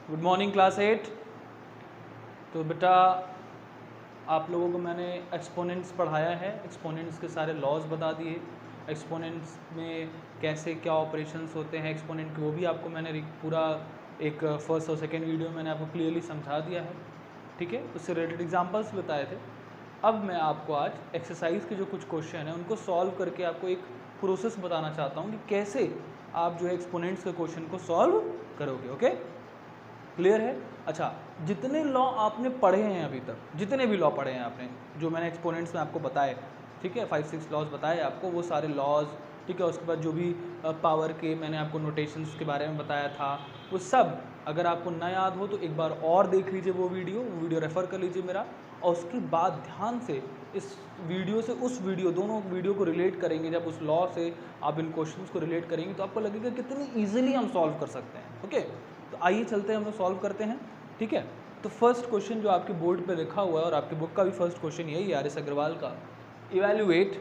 Good morning class 8। तो बेटा आप लोगों को मैंने एक्सपोनेंट्स पढ़ाया है, एक्सपोनेंट्स के सारे लॉज बता दिए, एक्सपोनेंट्स में कैसे क्या ऑपरेशंस होते हैं एक्सपोनेंट के, वो भी आपको मैंने पूरा एक फर्स्ट और सेकेंड वीडियो में मैंने आपको क्लियरली समझा दिया है। ठीक है, उससे रिलेटेड एग्जांपल्स बताए थे। अब मैं आपको आज एक्सरसाइज के जो कुछ क्वेश्चन हैं उनको सॉल्व करके आपको एक प्रोसेस बताना चाहता हूँ कि कैसे आप जो है एक्सपोनेंट्स के क्वेश्चन को सॉल्व करोगे। ओके, क्लियर है? अच्छा, जितने लॉ आपने पढ़े हैं अभी तक, जितने भी लॉ पढ़े हैं आपने, जो मैंने एक्सपोनेंट्स में आपको बताए, ठीक है, 5-6 लॉज बताए आपको, वो सारे लॉज, ठीक है, उसके बाद जो भी पावर के मैंने आपको नोटेशंस के बारे में बताया था, वो सब अगर आपको ना याद हो तो एक बार और देख लीजिए वो वीडियो रेफ़र कर लीजिए मेरा, और उसके बाद ध्यान से इस वीडियो से उस वीडियो, दोनों वीडियो को रिलेट करेंगे। जब उस लॉ से आप इन क्वेश्चंस को रिलेट करेंगे तो आपको लगेगा कितनी ईजिली हम सॉल्व कर सकते हैं। ओके, तो आइए चलते हैं, हम लोग सॉल्व करते हैं। ठीक है, तो फर्स्ट क्वेश्चन जो आपके बोर्ड पे लिखा हुआ है और आपकी बुक का भी फर्स्ट क्वेश्चन यही है आर.एस. अग्रवाल का, evaluate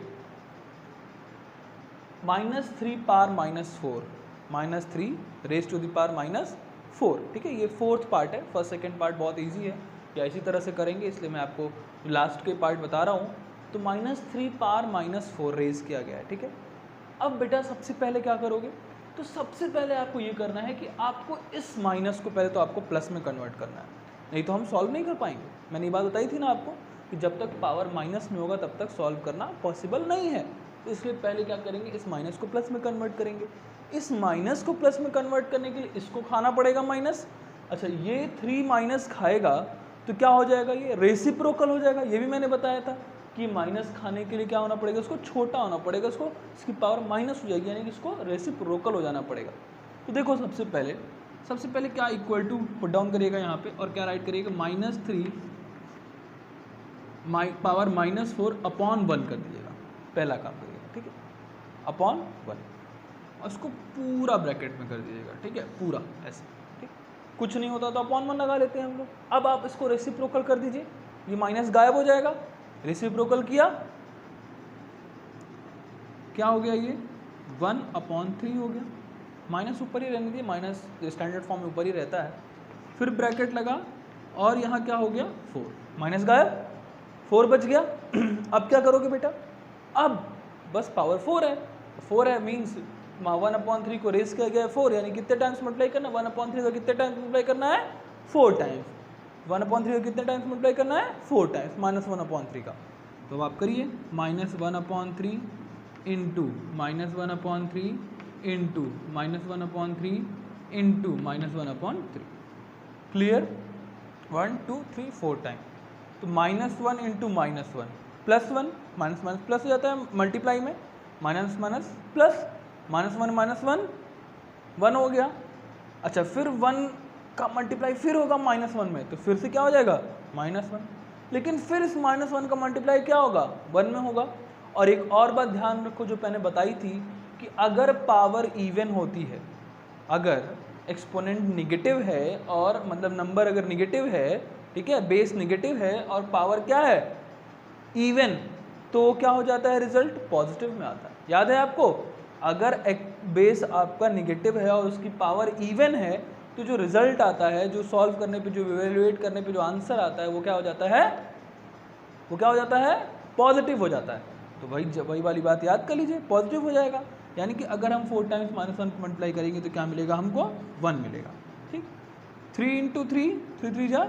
-3 power -4 -3 raise to the power -4। ठीक है, ये फोर्थ पार्ट है, फर्स्ट सेकंड पार्ट बहुत इजी है, या इसी तरह से करेंगे, इसलिए मैं आपको लास्ट के पार्ट बता रहा हूँ। तो -3 पावर -4 रेज किया गया है। ठीक है, अब बेटा सबसे पहले क्या करोगे, तो सबसे पहले आपको ये करना है कि आपको इस माइनस को पहले तो आपको प्लस में कन्वर्ट करना है, नहीं तो हम सॉल्व नहीं कर पाएंगे। मैंने ये बात बताई थी ना आपको कि जब तक पावर माइनस में होगा तब तक सॉल्व करना पॉसिबल नहीं है। तो इसलिए पहले क्या करेंगे, इस माइनस को प्लस में कन्वर्ट करेंगे। इस माइनस को प्लस में कन्वर्ट करने के लिए इसको खाना पड़ेगा माइनस। अच्छा, ये 3 माइनस खाएगा तो क्या हो जाएगा, ये रेसिप्रोकल हो जाएगा। ये भी मैंने बताया था कि माइनस खाने के लिए क्या होना पड़ेगा, उसको छोटा होना पड़ेगा, उसको इसकी पावर माइनस हो जाएगी, यानी कि इसको रेसिप्रोकल हो जाना पड़ेगा। तो देखो सबसे पहले क्या इक्वल टू पुट डाउन करिएगा यहाँ पे, और क्या राइट करिएगा, -3 पावर -4 अपॉन 1 कर दीजिएगा, पहला काम करिएगा। ठीक है, अपॉन 1, और उसको पूरा ब्रैकेट में कर दीजिएगा। ठीक है, पूरा ऐसे, ठीक, कुछ नहीं होता तो अपॉन 1 लगा लेते हैं हम लोग। अब आप इसको रेसिप्रोकल कर दीजिए, ये माइनस गायब हो जाएगा। रेसिप्रोकल किया, क्या हो गया, ये 1/3 हो गया। माइनस ऊपर ही रहने दिए, माइनस स्टैंडर्ड फॉर्म में ऊपर ही रहता है। फिर ब्रैकेट लगा, और यहाँ क्या हो गया, 4, माइनस गायब, 4 बच गया। अब क्या करोगे बेटा, अब बस पावर 4 है मीन्स 1/3 को रेस किया गया है 4, यानी कितने टाइम्स मल्टीप्लाई करना, 1/3 का कितने टाइम्स मल्टीप्लाई करना है, 4 टाइम्स। 1/3 का कितने टाइम्स मल्टीप्लाई करना है, 4 टाइम्स -1/3 का। तो आप करिए, -1/3 into -1/3 into -1/3 into -1/3। Clear, 1 2 3 4 time. तो -1 इंटू -1 +1, माइनस माइनस प्लस हो जाता है मल्टीप्लाई में, माइनस माइनस प्लस, -1 1 हो गया। अच्छा, फिर 1 का मल्टीप्लाई फिर होगा -1 में, तो फिर से क्या हो जाएगा, -1। लेकिन फिर इस -1 का मल्टीप्लाई क्या होगा, 1 में होगा। और एक और बात ध्यान रखो जो मैंने बताई थी कि अगर पावर इवन होती है, अगर एक्सपोनेंट निगेटिव है, और मतलब नंबर अगर निगेटिव है, ठीक है, बेस निगेटिव है और पावर क्या है, इवन, तो क्या हो जाता है, रिजल्ट पॉजिटिव में आता है। याद है आपको, अगर बेस आपका निगेटिव है और उसकी पावर इवन है, तो जो रिजल्ट आता है, जो सॉल्व करने पे, जो इवेल्युएट करने पे जो आंसर आता है, वो क्या हो जाता है, पॉजिटिव हो जाता है। तो वही वाली बात याद कर लीजिए, पॉजिटिव हो जाएगा। यानी कि अगर हम 4 टाइम्स -1 को मल्टीप्लाई करेंगे तो क्या मिलेगा, हमको 1 मिलेगा। ठीक, 3 इंटू 3, 3 3 जा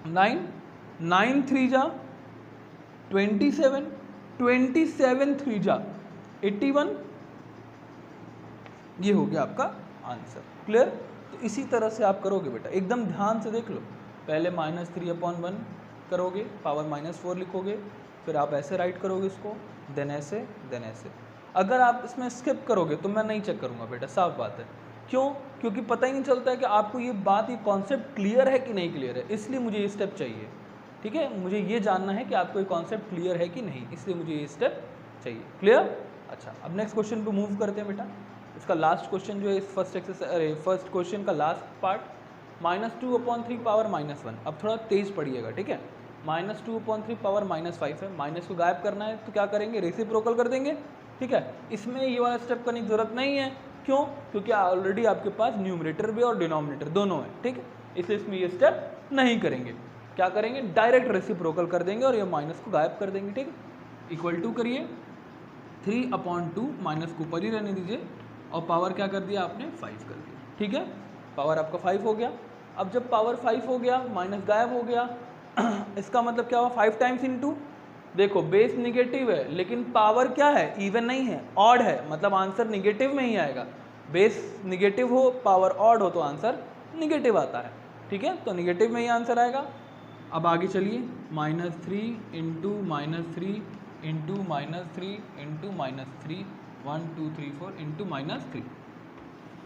9, 9 3 जा 27, 27 3 जा 81, ये हो गया आपका आंसर। क्लियर? तो इसी तरह से आप करोगे बेटा, एकदम ध्यान से देख लो। पहले -3/1 करोगे, पावर -4 लिखोगे, फिर आप ऐसे राइट करोगे इसको, देन ऐसे, देन ऐसे। अगर आप इसमें स्किप करोगे तो मैं नहीं चेक करूँगा बेटा, साफ बात है। क्यों? क्योंकि पता ही नहीं चलता है कि आपको ये बात, ये कॉन्सेप्ट क्लियर है कि नहीं क्लियर है, इसलिए मुझे ये स्टेप चाहिए। ठीक है, मुझे ये जानना है कि आपको ये कॉन्सेप्ट क्लियर है कि नहीं, इसलिए मुझे ये स्टेप चाहिए। क्लियर? अच्छा, अब नेक्स्ट क्वेश्चन पे मूव करते हैं बेटा। इसका लास्ट क्वेश्चन जो है इस फर्स्ट क्वेश्चन का लास्ट पार्ट, -2/3 पावर -1। अब थोड़ा तेज पढ़िएगा, ठीक है। -2/3 पावर -5 है, माइनस को गायब करना है, तो क्या करेंगे, रेसिप्रोकल कर देंगे। ठीक है, इसमें ये वाला स्टेप करने की जरूरत नहीं है। क्यों? क्योंकि ऑलरेडी आपके पास न्यूमरेटर भी और डिनोमिनेटर दोनों है। ठीक है, इसलिए इसमें ये स्टेप नहीं करेंगे। क्या करेंगे, डायरेक्ट रेसिप्रोकल कर देंगे और ये माइनस को गायब कर देंगे। ठीक है, इक्वल टू करिए 3/2 माइनस को ऊपर ही रहने दीजिए और पावर क्या कर दिया आपने 5 कर दिया। ठीक है, पावर आपका 5 हो गया। अब जब पावर 5 हो गया माइनस गायब हो गया इसका मतलब क्या हुआ 5 टाइम्स इंटू, देखो बेस निगेटिव है लेकिन पावर क्या है, इवन नहीं है, ऑड है, मतलब आंसर निगेटिव में ही आएगा। बेस निगेटिव हो पावर ऑड हो तो आंसर निगेटिव आता है। ठीक है, तो निगेटिव में ही आंसर आएगा। अब आगे चलिए -3 into -3 into -3 into -3 1 2 3 4 into -3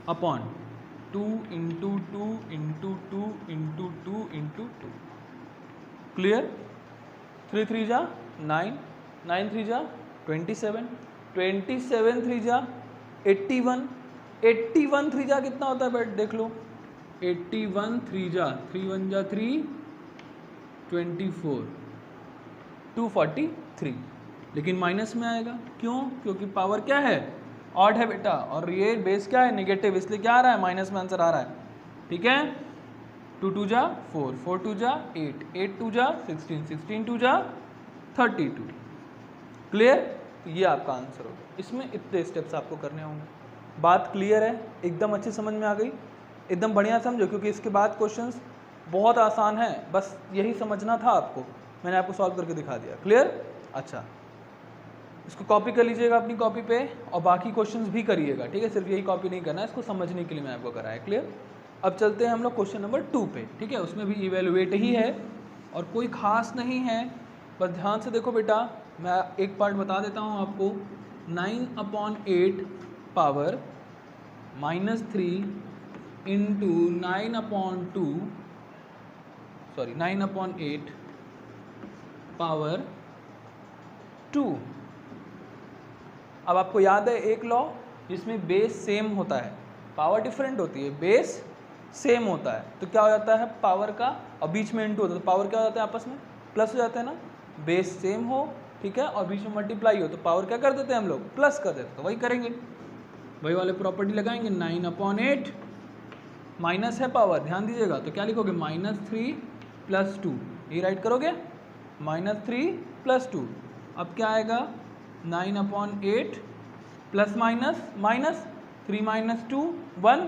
upon 2 into 2 into 2 into 2 into 2। Clear, 3 3 जा 9, 9 3 जा 27, 27 3 जा 81, 81 3 जा कितना होता है बेट देख लो, 81 3 जा 3 1 जा 3 24 243, लेकिन माइनस में आएगा क्यों, क्योंकि पावर क्या है ऑड है बेटा और ये बेस क्या है निगेटिव, इसलिए क्या आ रहा है माइनस में आंसर आ रहा है। ठीक है, 2 2 जा 4 4 2 जा 8 8 2 जा 16 16 2 जा 32। क्लियर, तो ये आपका आंसर होगा। इसमें इतने स्टेप्स आपको करने होंगे। बात क्लियर है, एकदम अच्छी समझ में आ गई, एकदम बढ़िया समझो, क्योंकि इसके बाद क्वेश्चंस बहुत आसान है, बस यही समझना था आपको, मैंने आपको सॉल्व करके दिखा दिया। क्लियर, अच्छा इसको कॉपी कर लीजिएगा अपनी कॉपी पे और बाकी क्वेश्चंस भी करिएगा। ठीक है, सिर्फ यही कॉपी नहीं करना है, इसको समझने के लिए मैं आपको कराया। क्लियर, अब चलते हैं हम लोग क्वेश्चन नंबर 2 पे। ठीक है, उसमें भी इवेलुएट ही है और कोई खास नहीं है, बस ध्यान से देखो बेटा, मैं एक पार्ट बता देता हूँ आपको। 9/8 पावर -3 इंटू 9/2 सॉरी 9/8 पावर 2। अब आपको याद है एक लॉ जिसमें बेस सेम होता है, पावर डिफरेंट होती है, बेस सेम होता है, तो क्या हो जाता है पावर का और बीच में इंटू होता है तो पावर क्या हो जाता है आपस में प्लस हो जाता है ना। बेस सेम हो, ठीक है, और बीच में मल्टीप्लाई हो तो पावर क्या कर देते हैं हम लोग प्लस कर देते हैं, तो वही करेंगे, वही वाले प्रॉपर्टी लगाएंगे। 9/8 माइनस है पावर, ध्यान दीजिएगा, तो क्या लिखोगे -3 + 2, ये राइट करोगे -3 + 2। अब क्या आएगा 9/8 प्लस माइनस माइनस 3 - 2 1,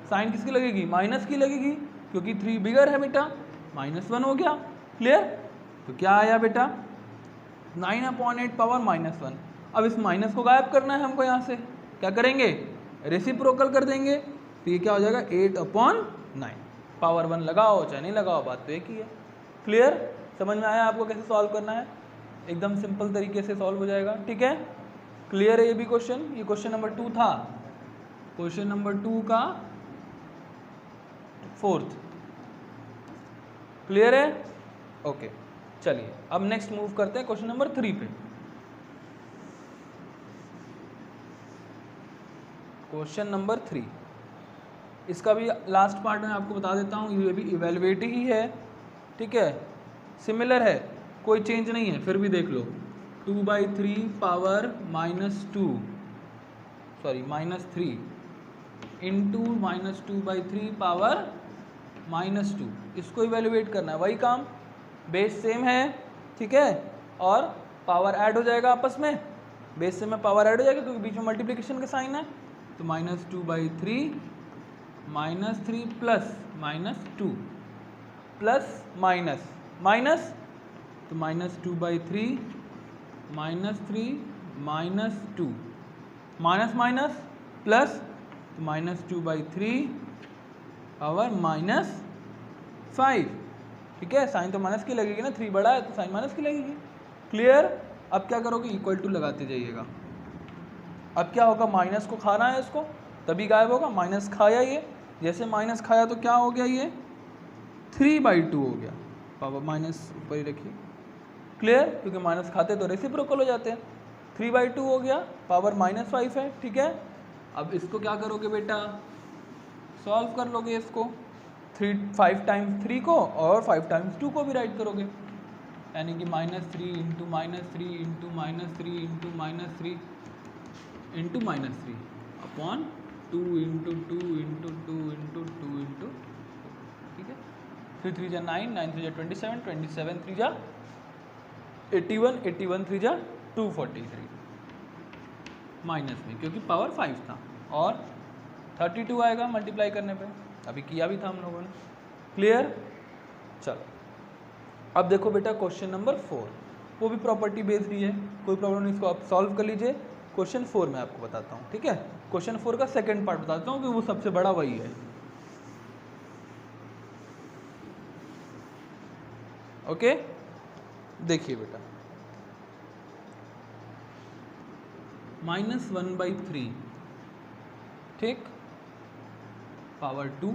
साइन किसकी लगेगी माइनस की लगेगी क्योंकि 3 बिगर है बेटा, -1 हो गया। क्लियर, तो क्या आया बेटा 9/8 पावर -1। अब इस माइनस को गायब करना है हमको, यहाँ से क्या करेंगे रेसिप्रोकल कर देंगे, तो ये क्या हो जाएगा 8/9। पावर 1 लगाओ चाहे नहीं लगाओ, बात तो एक ही है। क्लियर, समझ में आया आपको कैसे सॉल्व करना है, एकदम सिंपल तरीके से सॉल्व हो जाएगा। ठीक है, क्लियर है ये भी क्वेश्चन, ये क्वेश्चन नंबर 2 था, क्वेश्चन नंबर 2 का 4th। क्लियर है, ओके चलिए अब नेक्स्ट मूव करते हैं क्वेश्चन नंबर 3 पे। क्वेश्चन नंबर 3, इसका भी लास्ट पार्ट में आपको बता देता हूँ, ये भी इवेलुएट ही है। ठीक है, सिमिलर है, कोई चेंज नहीं है, फिर भी देख लो 2/3 पावर -2 सॉरी -3 इंटू -2/3 पावर -2, इसको इवेलुएट करना है, वही काम, बेस सेम है, ठीक है, और पावर ऐड हो जाएगा आपस में, बेस सेम में पावर ऐड हो जाएगा क्योंकि बीच में मल्टीप्लिकेशन का साइन है, तो -2/3 -3 प्लस -2 प्लस माइनस माइनस, तो -2/3 -3 -2 माइनस माइनस प्लस, तो -2/3 पावर -5। ठीक है, साइन तो माइनस की लगेगी ना, 3 बड़ा है तो साइन माइनस की लगेगी। क्लियर, अब क्या करोगे इक्वल टू लगाते जाइएगा। अब क्या होगा माइनस को खाना है इसको तभी गायब होगा, माइनस खाया, ये जैसे माइनस खाया तो क्या हो गया ये 3/2 हो गया, पावर माइनस ऊपर ही रखिए। क्लियर, क्योंकि माइनस खाते तो रेसिप्रोकल हो जाते हैं, 3/2 हो गया, पावर -5 है। ठीक है, अब इसको क्या करोगे बेटा सॉल्व कर लोगे इसको, 5 टाइम्स 3 को और 5 टाइम्स 2 को भी राइट करोगे, यानी कि -3 into -3 into -3 into -3 into -3 upon 2 into 2 into 2 into 2 into, ठीक है। 3 3 जा 9, 9 3 जा 27, 27 3 जा 81, 81 3 जा 243 माइनस में, क्योंकि पावर 5 था, और 32 आएगा मल्टीप्लाई करने पे, अभी किया भी था हम लोगों ने। क्लियर? चलो अब देखो बेटा क्वेश्चन नंबर 4, वो भी प्रॉपर्टी बेस्ड ही है, कोई प्रॉब्लम नहीं, इसको आप सॉल्व कर लीजिए। क्वेश्चन 4 मैं आपको बताता हूँ, ठीक है? क्वेश्चन 4 का सेकंड पार्ट बताता हूँ कि वो सबसे बड़ा वही है। ओके, देखिए बेटा, -1/3, ठीक, power 2,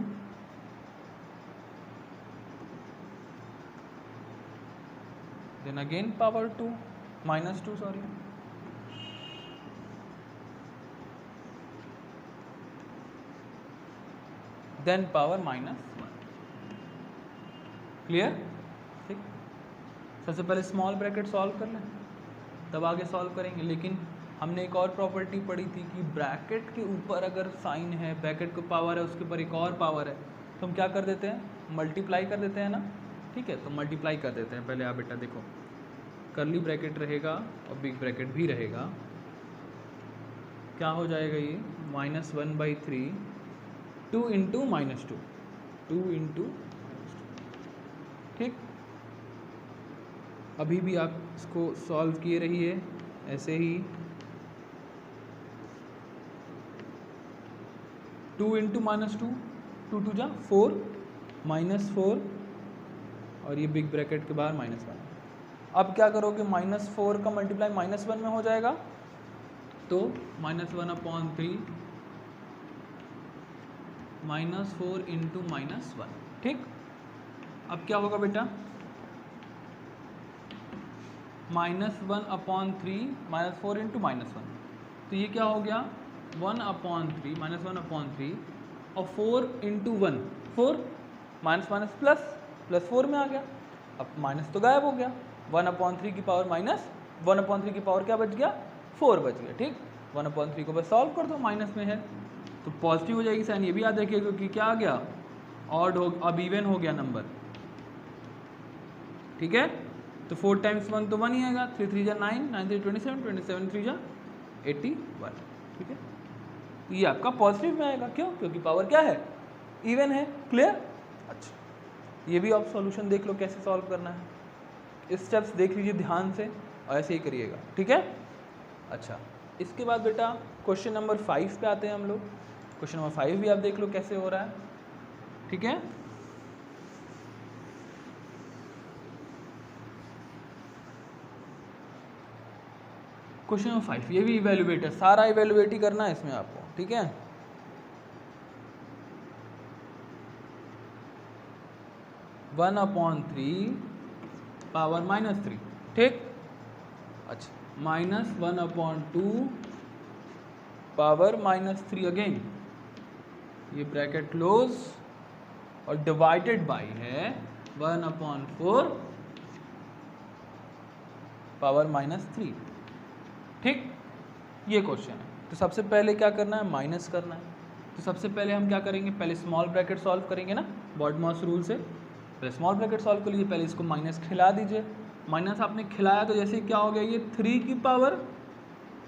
then again power 2, -2 sorry, then power -1। Clear? ठीक, सबसे पहले स्मॉल ब्रैकेट सॉल्व कर लें, तब आगे सॉल्व करेंगे। लेकिन हमने एक और प्रॉपर्टी पढ़ी थी कि ब्रैकेट के ऊपर अगर साइन है, ब्रैकेट को पावर है, उसके ऊपर एक और पावर है, तो हम क्या कर देते हैं, मल्टीप्लाई कर देते हैं ना, ठीक है? तो मल्टीप्लाई कर देते हैं। पहले आप बेटा देखो, कर्ली ब्रैकेट रहेगा और बिग ब्रैकेट भी रहेगा, क्या हो जाएगा ये, -1/3, 2 इंटू -2, 2 इंटू, ठीक। अभी भी आप इसको सॉल्व किए रहिए ऐसे ही, 2 इंटू -2, 2 2 जा 4, -4, और ये बिग ब्रैकेट के बाहर -1। अब क्या करोगे, -4 का मल्टीप्लाई -1 में हो जाएगा, तो -1/3, -4 इंटू -1, ठीक। अब क्या होगा बेटा, -1/3, -4 इंटू -1, तो ये क्या हो गया, 1/3, -1/3, और 4 into 1, 4, minus minus plus, plus 4 में आ गया, अब माइनस तो गायब हो गया, 1/3 की पावर माइनस 1/3 की पावर क्या बच गया, 4 बच गया, ठीक। 1/3 को बस सॉल्व कर दो, माइनस में है तो पॉजिटिव हो जाएगी साइन, ये भी याद रखिए, क्योंकि क्या आ गया, ऑड हो, अब इवन हो गया नंबर, ठीक है। तो 4 टाइम्स 1 तो 1 ही आएगा, 3 3 जा 9, 9 3 27, 27 3 जा 81, ठीक है। ये आपका पॉजिटिव में आएगा, क्यों, क्योंकि पावर क्या है, इवन है। क्लियर? अच्छा, ये भी आप सॉल्यूशन देख लो कैसे सॉल्व करना है, इस स्टेप्स देख लीजिए ध्यान से और ऐसे ही करिएगा, ठीक है। अच्छा, इसके बाद बेटा क्वेश्चन नंबर 5 पे आते हैं हम लोग। क्वेश्चन नंबर 5 भी आप देख लो कैसे हो रहा है, ठीक है। क्वेश्चन नंबर 5, ये भी इवेल्युएट है, सारा इवेल्युएट ही करना है इसमें आपको, ठीक है। (1/3 पावर -3), ठीक। अच्छा, -1/2 पावर -3 अगेन, ये ब्रैकेट क्लोज और डिवाइडेड बाय है 1/4 पावर -3, ठीक। ये क्वेश्चन है, तो सबसे पहले क्या करना है, माइनस करना है। तो सबसे पहले हम क्या करेंगे, पहले स्मॉल ब्रैकेट सॉल्व करेंगे ना, बॉडमॉस रूल से। पहले स्मॉल ब्रैकेट सॉल्व कर लीजिए, पहले इसको माइनस खिला दीजिए। माइनस आपने खिलाया तो जैसे क्या हो गया, ये 3 की पावर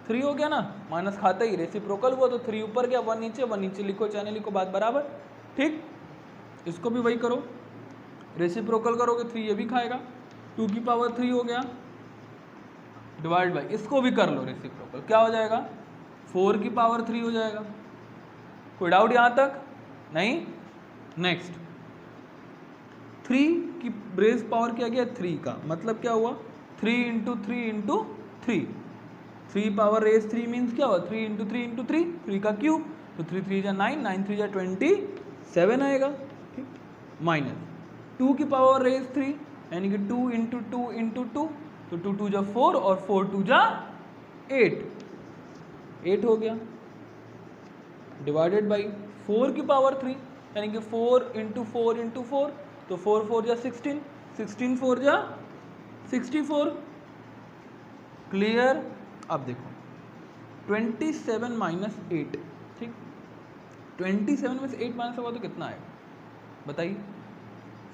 3 हो गया ना, माइनस खाते ही रेसिप्रोकल हुआ तो 3 ऊपर गया, 1 नीचे, 1 नीचे लिखो चाहे नहीं लिखो, बात बराबर, ठीक। इसको भी वही करो, रेसिप्रोकल करोगे 3 ये भी खाएगा, 2 की पावर 3 हो गया, डिवाइड बाई, इसको भी कर लो रेसिप्रोकल, क्या हो जाएगा, 4 की पावर 3 हो जाएगा। कोई डाउट यहाँ तक? नहीं। नेक्स्ट, 3 की बेस पावर क्या गया, 3 का मतलब क्या हुआ, 3 into 3 into 3, 3 power raise 3 means क्या हुआ, 3 इंटू 3 इंटू 3, 3 का क्यूब, तो 3 3 जा 9, 9 3 जा 27 आएगा, ठीक। माइनस 2 की पावर रेस 3, यानी कि 2 इंटू 2 इंटू 2, तो 2 2 जा 4 और 4 2 जा 8, 8 हो गया, डिवाइडेड बाई 4 की पावर 3, यानी कि 4 इंटू 4 इंटू 4, तो 4 4 जा 16, 16 4 जा 64। क्लियर? अब देखो 27 माइनस 8, ठीक, 27 में से 8 माइनस होगा तो कितना आएगा बताइए,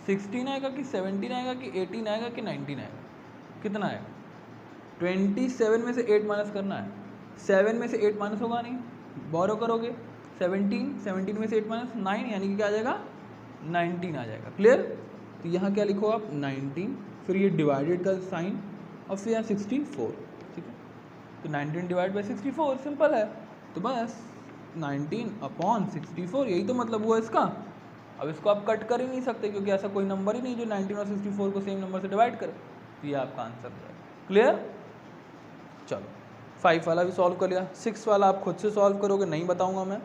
16 आएगा कि 17 आएगा कि 18 आएगा कि 19 आएगा? कितना आएगा? 27 में से 8 माइनस करना है। 7 में से 8 माइनस होगा नहीं, बोरो करोगे। 17 में से 8 माइनस 9, यानी कि क्या आ जाएगा? 19 आ जाएगा। क्लियर? तो यहाँ क्या लिखो आप? 19, फिर ये डिवाइडेड का साइन और फिर यहाँ 64। ठीक है, तो 19 डिवाइड बाई 64 सिंपल है। तो बस 19/64, यही तो मतलब हुआ इसका। अब इसको आप कट कर ही नहीं सकते क्योंकि ऐसा कोई नंबर ही नहीं जो 19 और 64 को सेम नंबर से डिवाइड करे। तो ये आपका आंसर हो जाएगा। क्लियर? चलो 5 वाला भी सॉल्व कर लिया। 6 वाला आप खुद से सॉल्व करोगे, नहीं बताऊंगा मैं।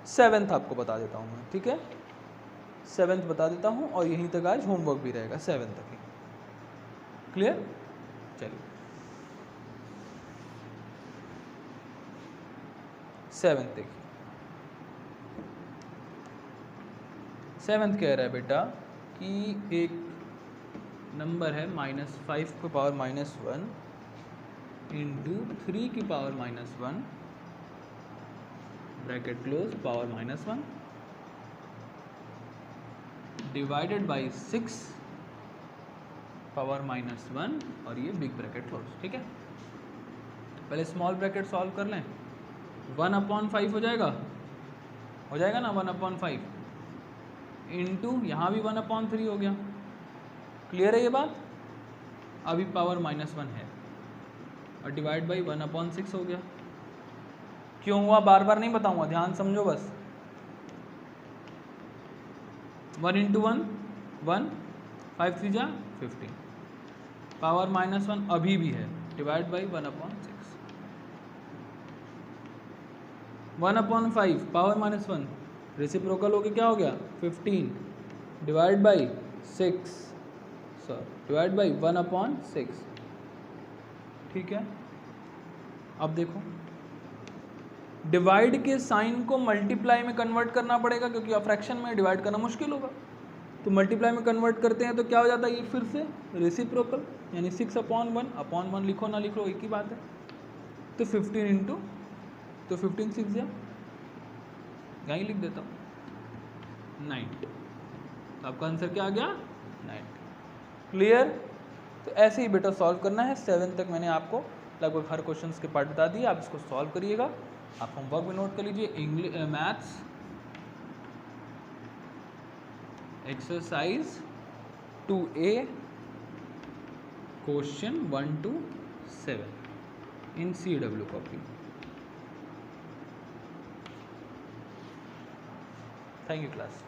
7th आपको बता देता हूँ मैं, ठीक है? 7th बता देता हूँ और यहीं तक आज होमवर्क भी रहेगा 7 तक ही। क्लियर? चलिए 7th देखिए। 7th कह रहा है बेटा कि एक नंबर है -5 की पावर -1 इंटू 3 की power -1 bracket close power -1 divided by 6 power -1 और ये बिग ब्रैकेट क्लोज। ठीक है, पहले स्मॉल ब्रैकेट सॉल्व कर लें। 1/5 हो जाएगा ना? 1/5 इंटू यहाँ भी 1/3 हो गया। क्लियर है ये बात? अभी पावर -1 है और डिवाइड बाई 1/6 हो गया। क्यों हुआ बार बार नहीं बताऊंगा, ध्यान समझो बस। 1 इंटू 1 1, 5 3 जा 15, पावर -1 अभी भी है, डिवाइड बाई 1/6। 1/5 पावर -1 रेसिप्रोकल हो गया, क्या हो गया? 15 डिवाइड बाई 6, डिवाइड बाई 1/6। ठीक है, अब देखो डिवाइड के साइन को मल्टीप्लाई में कन्वर्ट करना पड़ेगा क्योंकि फ्रैक्शन में डिवाइड करना मुश्किल होगा। तो मल्टीप्लाई में कन्वर्ट करते हैं तो क्या हो जाता है? ये फिर से रेसिप्रोकल, यानी 6/1 लिखो ना लिखो एक ही बात है। तो 15 इंटू, तो 15 6 या यहीं लिख देता हूँ 90। तो आपका आंसर क्या आ गया? 90। क्लियर? तो ऐसे ही बेटा सॉल्व करना है। 7 तक मैंने आपको लगभग हर क्वेश्चन के पार्ट बता दिए, आप इसको सॉल्व करिएगा। आप होमवर्क में नोट कर लीजिए। English maths exercise 2A question 1 to 7 in CW copy. Thank you class.